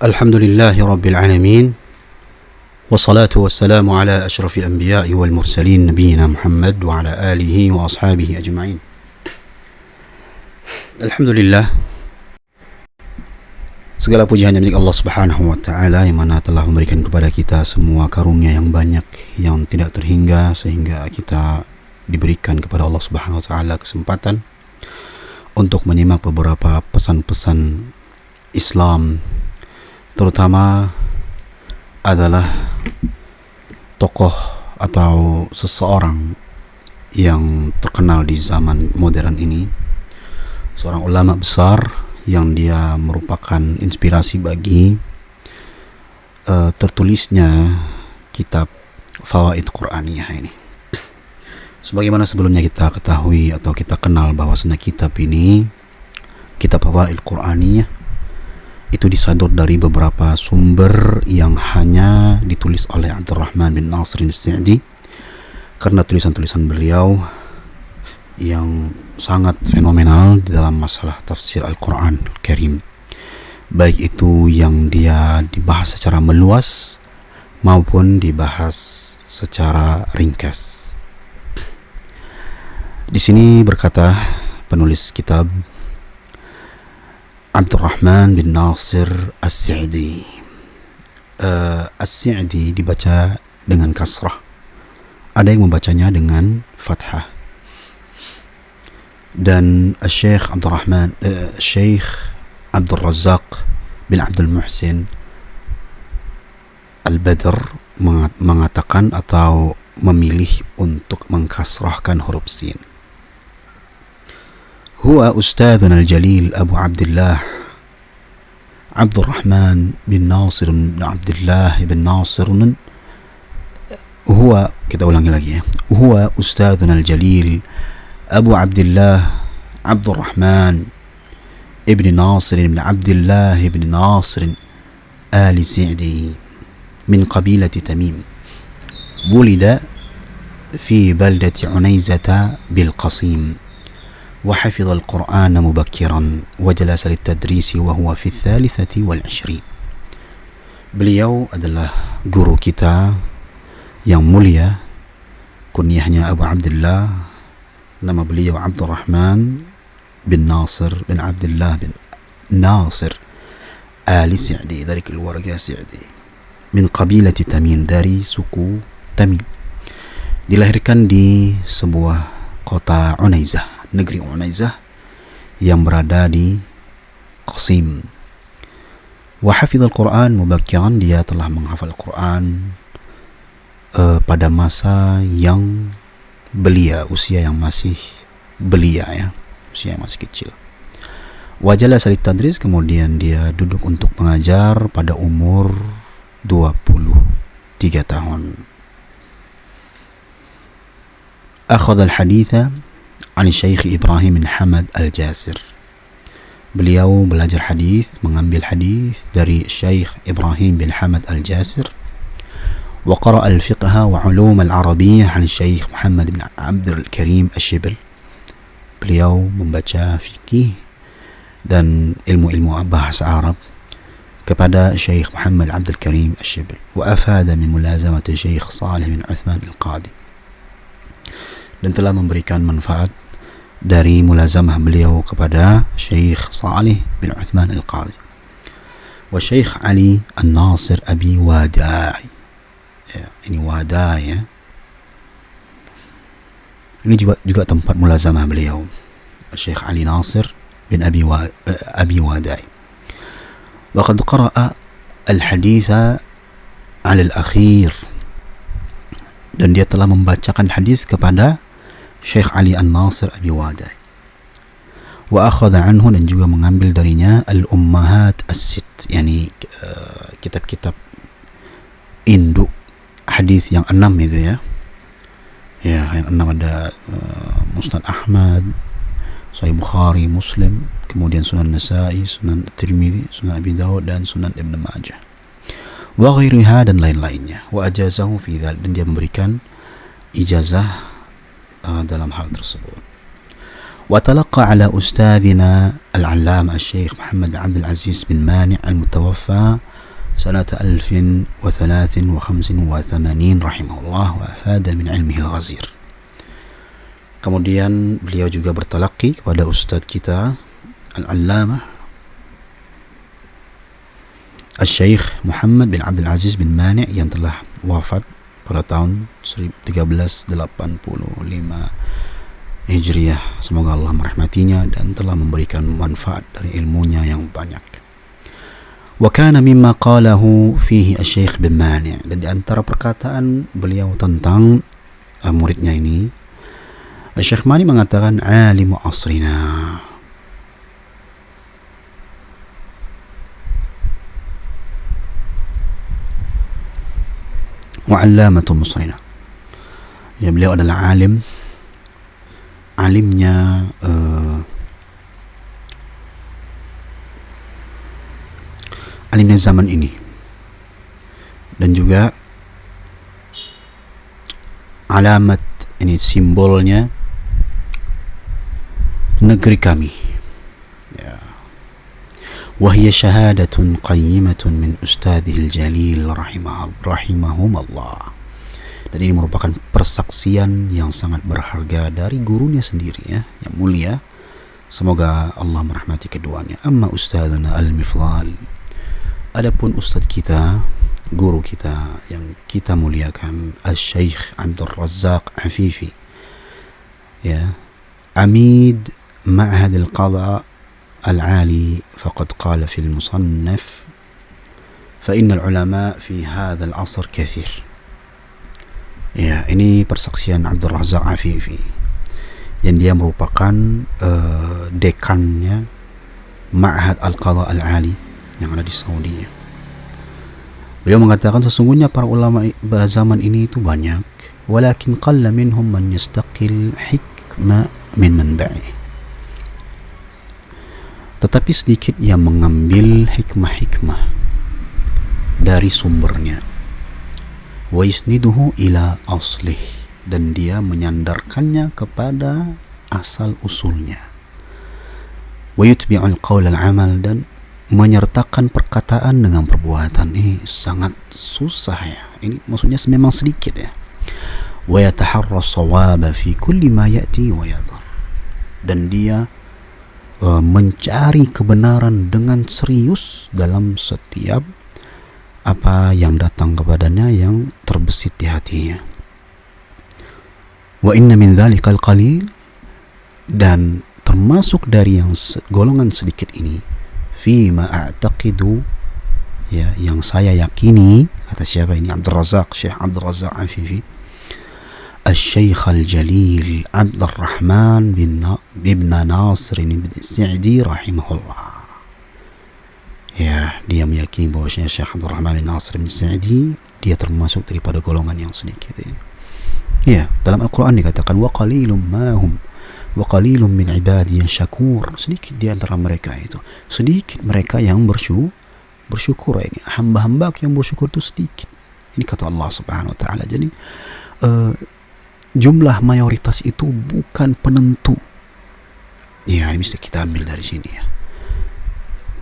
Alhamdulillahi Rabbil Alamin. Wassalatu wassalamu ala ashrafil anbiya'i wal mursalin nabiyina Muhammad wa ala alihi wa ashabihi ajma'in. Alhamdulillah, segala puji hanya milik Allah Subhanahu wa ta'ala yang mana telah memberikan kepada kita semua karunia yang banyak yang tidak terhingga, sehingga kita diberikan kepada Allah Subhanahu wa ta'ala kesempatan untuk menyimak beberapa pesan-pesan Islam, terutama adalah tokoh atau seseorang yang terkenal di zaman modern ini, seorang ulama besar yang dia merupakan inspirasi bagi tertulisnya kitab Fawaid Qur'aniyah ini. Sebagaimana sebelumnya kita ketahui atau kita kenal bahwasanya kitab ini, kitab Fawaid Qur'aniyah, itu disadur dari beberapa sumber yang hanya ditulis oleh Abdurrahman bin Nasir As-Sa'di, karena tulisan-tulisan beliau yang sangat fenomenal di dalam masalah tafsir Al-Quran Al-Karim, baik itu yang dia dibahas secara meluas maupun dibahas secara ringkas. Di sini berkata penulis kitab Abdurrahman bin Nasir As-Sa'di. As-Sa'di dibaca dengan kasrah, ada yang membacanya dengan fathah. Dan Syekh Abdurrahman, Syekh Abdul Razak bin Abdul Muhsin Al-Badr mengatakan atau memilih untuk mengkasrahkan huruf sin. Huwa Ustadzuna al-Jalil Abu Abdullah Abdurrahman bin Nasir bin Abdullah bin Nasir. Huwa, kita ulangi lagi ya. Huwa Ustadzuna al-Jalil Abu Abdullah Abdurrahman ibn Nasir ibn Abdullah ibn Nasir آل سعدي من قبيلة تميم، ولد في بلدة عنيزة بالقصيم، وحفظ القرآن مبكرا وجلس للتدريس وهو في 23. Beliau adalah guru kita yang mulia, kunyahnya Abu Abdullah, nama beliau Abdurrahman bin Nasir bin Abdullah bin Nasir Ali Sa'di, dari keluarga Sa'di, min qabilati Tamim, dari suku Tamim. Dilahirkan di sebuah kota Unaizah, negeri Unaizah yang berada di Qasim. Wa hafidhal Quran mubakkiran, dia telah menghafal Quran pada masa yang belia, usia yang masih belia ya, usia yang masih kecil. Wa jalasa litadris, kemudian dia duduk untuk mengajar pada umur 23 tahun. Akhadha al-haditha an Syekh Ibrahim bin Hamad Al-Jasir. Beliau belajar hadis, mengambil hadis dari Syekh Ibrahim bin Hamad Al-Jasir. Wa qara'a al-fiqha wa 'ulum al-arabiyyah an Syekh Muhammad bin Abdul Karim Asy-Syibl. Beliau membaca fikih dan ilmu-ilmu bahasa Arab kepada Syekh Muhammad Abdul Karim Asy-Syibl. Wa afada min mulazamati Syekh Salih bin Uthman Al-Qadi, dan telah memberikan manfaat dari mulazamah beliau kepada Syekh Salih bin Uthman Al-Qadi. Wa Syekh Ali An-Nasir Abi Wadai. Ya, ini Wadai ya. Ini juga tempat mulazamah beliau, Syekh Ali Nasir bin Abi Wadai. Wa qad qara'a al-haditha 'ala al-akhir, dan dia telah membacakan hadis kepada Syekh Ali An-Nasir Abi Wadai. Wa akhadha anhu, dan juga mengambil darinya al-ummahat as-sitt, yani kitab-kitab induk hadis yang 6 itu ya. Ya, yang 6 ada Musnad Ahmad, Sahih Bukhari, Muslim, kemudian Sunan Nasa'i, Sunan Tirmidzi, Sunan Abi Dawud, dan Sunan Ibn Majah. Wa ghairiha, dan lain-lainnya. Wa ajazahu fi dzalik, dan dia memberikan ijazah dalam hal tersebut. وتلقى على أستاذنا العلامة الشيخ محمد عبد العزيز بن مانع المتوفى سنة 1083 رحمه الله وأفاد من علمه الغزير. Kemudian beliau juga bertalaqi kepada ustadz kita Al-Allamah Al-Syeikh Muhammad bin Abdul Aziz bin Mani' yang telah wafat pada tahun 1385 Hijriah. Semoga Allah merahmatinya dan telah memberikan manfaat dari ilmunya yang banyak. Wa kana mimma qalahu fihi Al-Syeikh bin Mani', dan di antara perkataan beliau tentang muridnya ini, Al-Syeikh Mani mengatakan alimu asrina, wa allamatu musrina. Ya, beliau adalah alimnya alimnya zaman ini, dan juga alamat ini, simbolnya negeri kami. Ya. وهي شهادة قيمة من أستاذه الجليل رحمهم الله. Dan ini merupakan persaksian yang sangat berharga dari gurunya sendiri, ya, yang mulia. Semoga Allah merahmati keduanya. Amma ustadzana al-mifdal, adapun ustadz kita, guru kita yang kita muliakan, Al-Syeikh Abdul Razzaq Afifi, ya, Amid Ma'had al-Qadha العالي، فقد قال في المصنف فإن العلماء في هذا العصر كثير. Ya, ini persaksian Abdul Razzaq Afifi yang dia merupakan dekannya Ma'had Al-Qadha Al-Ali yang ada di Saudi. Beliau mengatakan sesungguhnya para ulama pada zaman ini itu banyak, walakin qalla minhum man yastaqil hikmah min manba'i, tetapi sedikit yang mengambil hikmah-hikmah dari sumbernya. Wa yusniduhu ila aslih, dan dia menyandarkannya kepada asal usulnya. Wa yutbi'ul qawl al-amal, dan menyertakan perkataan dengan perbuatan. Ini sangat susah, ya. Ini maksudnya memang sedikit, ya. Wa yataharra shawaba fi kulli ma ya'ti wa yadhar, dan dia mencari kebenaran dengan serius dalam setiap apa yang datang kepadanya yang terbesit di hatinya. Wa inna min dzalikal qalil, dan termasuk dari yang golongan sedikit ini, fima a'taqidu, ya, yang saya yakini, kata siapa ini? Abdul Razzaq, Syekh Abdul Razzaq Afifi, Al-Syeikh Al-Jalil Abdul Rahman bin Nasir bin Sa'di rahimahullah. Ya, dia meyakini bahwasanya Syekh Abdul Rahman bin Nasir bin Sa'di dia termasuk daripada golongan yang sedikit ini. Ya, dalam Al-Quran dikatakan wa qalilum mahum wa qalilum min ibadiy syakur, sedikit di antara mereka itu, sedikit mereka yang bersyukur. Ini hamba-hamba yang bersyukur itu sedikit. Ini kata Allah Subhanahu wa taala. Jadi jumlah mayoritas itu bukan penentu. Ya, ini bisa kita ambil dari sini, ya.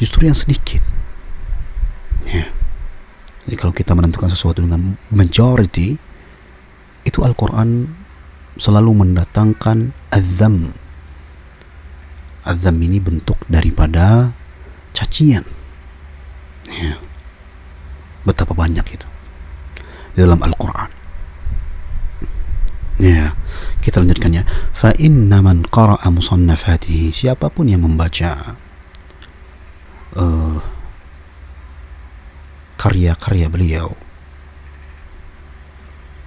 Justru yang sedikit. Ya. Jadi kalau kita menentukan sesuatu dengan majority, itu Al-Quran selalu mendatangkan adzam. Adzam ini bentuk daripada cacian. Ya. Betapa banyak itu di dalam Al-Quran. Ya, kita lanjutkannya. Fa inna man qara'a musannafatihi, siapapun yang membaca karya-karya beliau,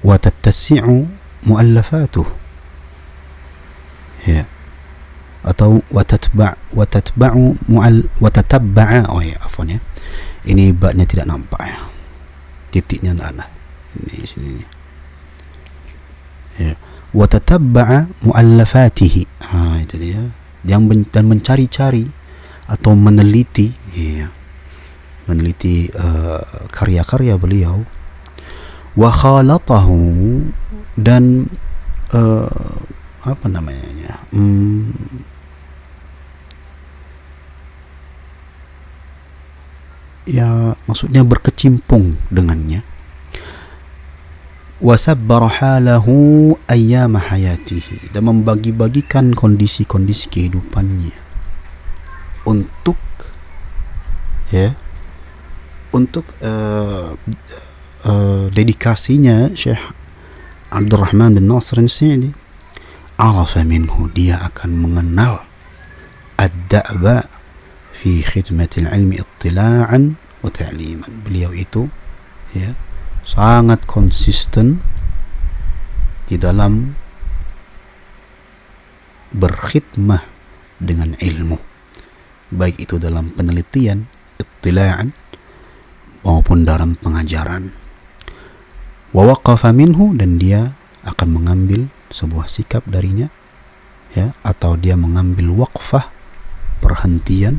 wa tattasi'u muallafatuh, ya, atau wa tatabba'a, oh ya, afwan, ya. Ini ba-nya tidak nampak, ya. Titiknya enggak ada. Ini sini. Ya, wa tatabba'a muallafatihi, itu dia, yang dan mencari-cari atau meneliti, ya, meneliti karya-karya beliau, wa khalatahu, dan apa namanya, ya maksudnya berkecimpung dengannya. Wasabbara halahu ayyama hayatihi, dan membagi-bagikan kondisi-kondisi kehidupannya untuk dedikasinya Syekh Abdurrahman bin Nasir As-Sa'di. Arafa minhu, dia akan mengenal ad-da'ba fi khidmatil ilmi ittila'an wa ta'liman. Beliau itu sangat konsisten di dalam berkhidmah dengan ilmu, baik itu dalam penelitian ittila'an maupun dalam pengajaran. Wa waqafa minhu, dan dia akan mengambil sebuah sikap darinya, atau dia mengambil waqfah, perhentian,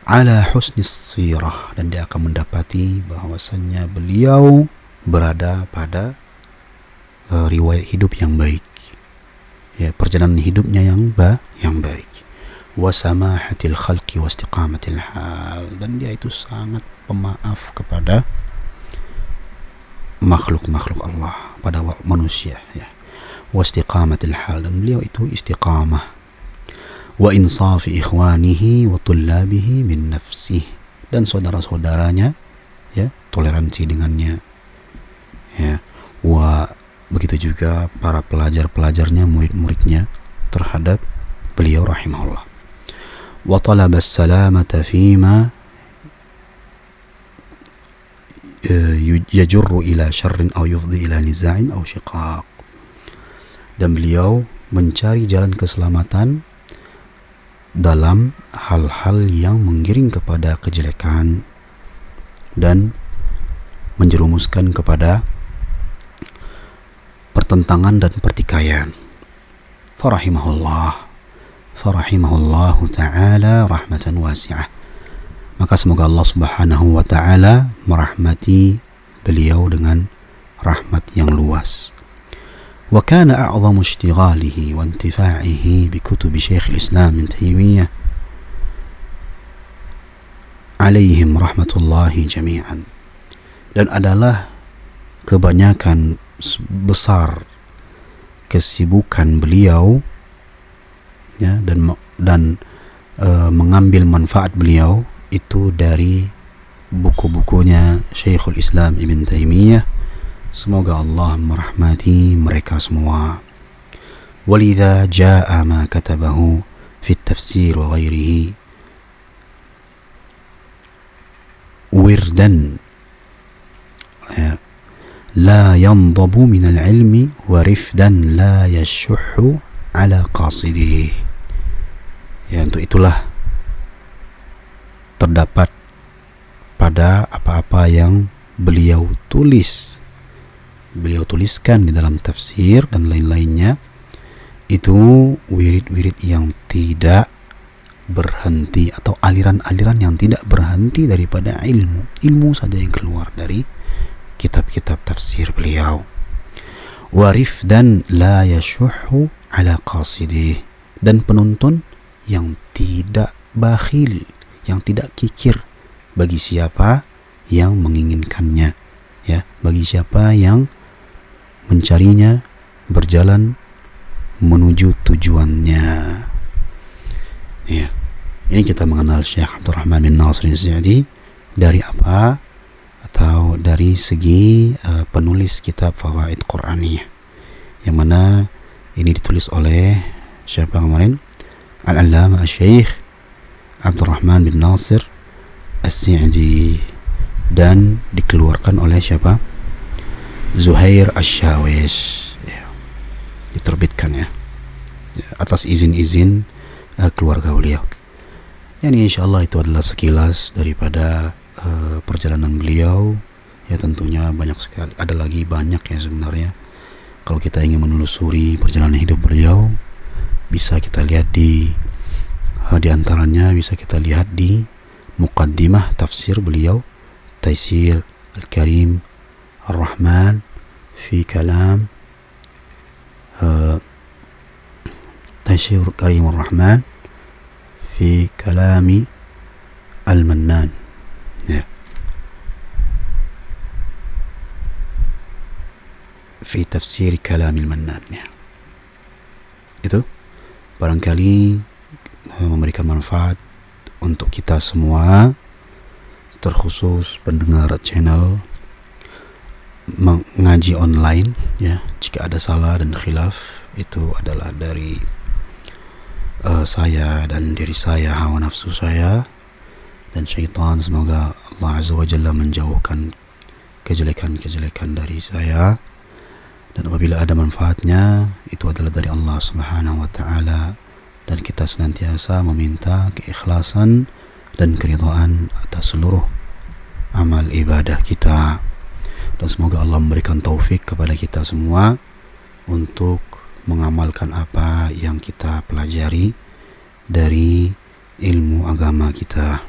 ala husnis sirah, dan dia akan mendapati bahwasannya beliau berada pada riwayat hidup yang baik, perjalanan hidupnya yang baik. Wa samahatil khalqi wa istiqamatil hal, dan dia itu sangat pemaaf kepada makhluk-makhluk Allah, pada manusia, wa istiqamatil hal, dan beliau itu istiqamah. Wa insafi ikhwanihi wa tullabihi min nafsih, dan saudara-saudaranya toleransi dengannya, wa begitu juga para pelajar-pelajarnya, murid-muridnya terhadap beliau rahimahullah. Wa talaba as-salamata fima yajurru ila syarrin aw yufdi ila niza'in aw shiqaq, dan beliau mencari jalan keselamatan dalam hal-hal yang menggiring kepada kejelekan dan menjerumuskan kepada pertentangan dan pertikaian. Farahimahullahu ta'ala rahmatan wasi'ah, maka semoga Allah subhanahu wa ta'ala merahmati beliau dengan rahmat yang luas. Wa kana a'zamu ishtighalihi wa intifa'ihi bi kutubi Syekhul Islam Ibn Taimiyah alaihim rahmatullahi jami'an, dan adalah kebanyakan besar kesibukan beliau dan mengambil manfaat beliau itu dari buku-bukunya Syekhul Islam Ibn Taimiyah. Semoga Allah merahmati mereka semua. Walidha jaa ma katabahu fi at-tafsir wa ghairihi wirdan la yandabu min al-ilmi wa rifdan la yashukhu ala qasidihi. Untuk itulah terdapat pada apa-apa yang beliau tuliskan di dalam tafsir dan lain-lainnya, itu wirid-wirid yang tidak berhenti, atau aliran-aliran yang tidak berhenti daripada ilmu saja yang keluar dari kitab-kitab tafsir beliau. Warif dan la yashuhu ala qasidih, dan penuntun yang tidak bakhil, yang tidak kikir bagi siapa yang menginginkannya, bagi siapa yang mencarinya, berjalan menuju tujuannya. Ini kita mengenal Syekh Abdurrahman bin Nasir As-Sa'di dari apa? Atau dari segi penulis kitab Fawaid Quraniyah, yang mana ini ditulis oleh siapa kemarin? Al-Allamah Syekh Abdurrahman bin Nasir As-Sa'di, dan dikeluarkan oleh siapa? Zuhair Asy-Syawish, diterbitkan atas izin keluarga beliau. Ini insyaallah itu adalah sekilas daripada perjalanan beliau. Tentunya banyak sekali, ada lagi banyak sebenarnya. Kalau kita ingin menelusuri perjalanan hidup beliau, bisa kita lihat di antaranya bisa kita lihat di muqaddimah tafsir beliau, Taisir Al-Karim Ar-Rahman fi kalam Taisir Al-Karim Ar-Rahman fi kalami Al-Mannan, ya, fi tafsir kalam al-Mannan, ya. Itu barangkali memberikan manfaat untuk kita semua, terkhusus pendengar channel mengaji online, ya. Jika ada salah dan khilaf, itu adalah dari saya dan diri saya, hawa nafsu saya dan syaitan. Semoga Allah Azza wa Jalla menjauhkan kejelekan-kejelekan dari saya, dan apabila ada manfaatnya, itu adalah dari Allah Subhanahu wa Ta'ala, dan kita senantiasa meminta keikhlasan dan keridhaan atas seluruh amal ibadah kita. Dan semoga Allah memberikan taufik kepada kita semua untuk mengamalkan apa yang kita pelajari dari ilmu agama kita.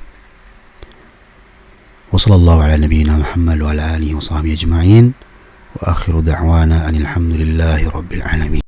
Wa sallallahu ala nabiyyina Muhammad wa ala alihi wa sahbihi ajma'in, wa akhiru da'wana anil hamdulillahi rabbil alamin.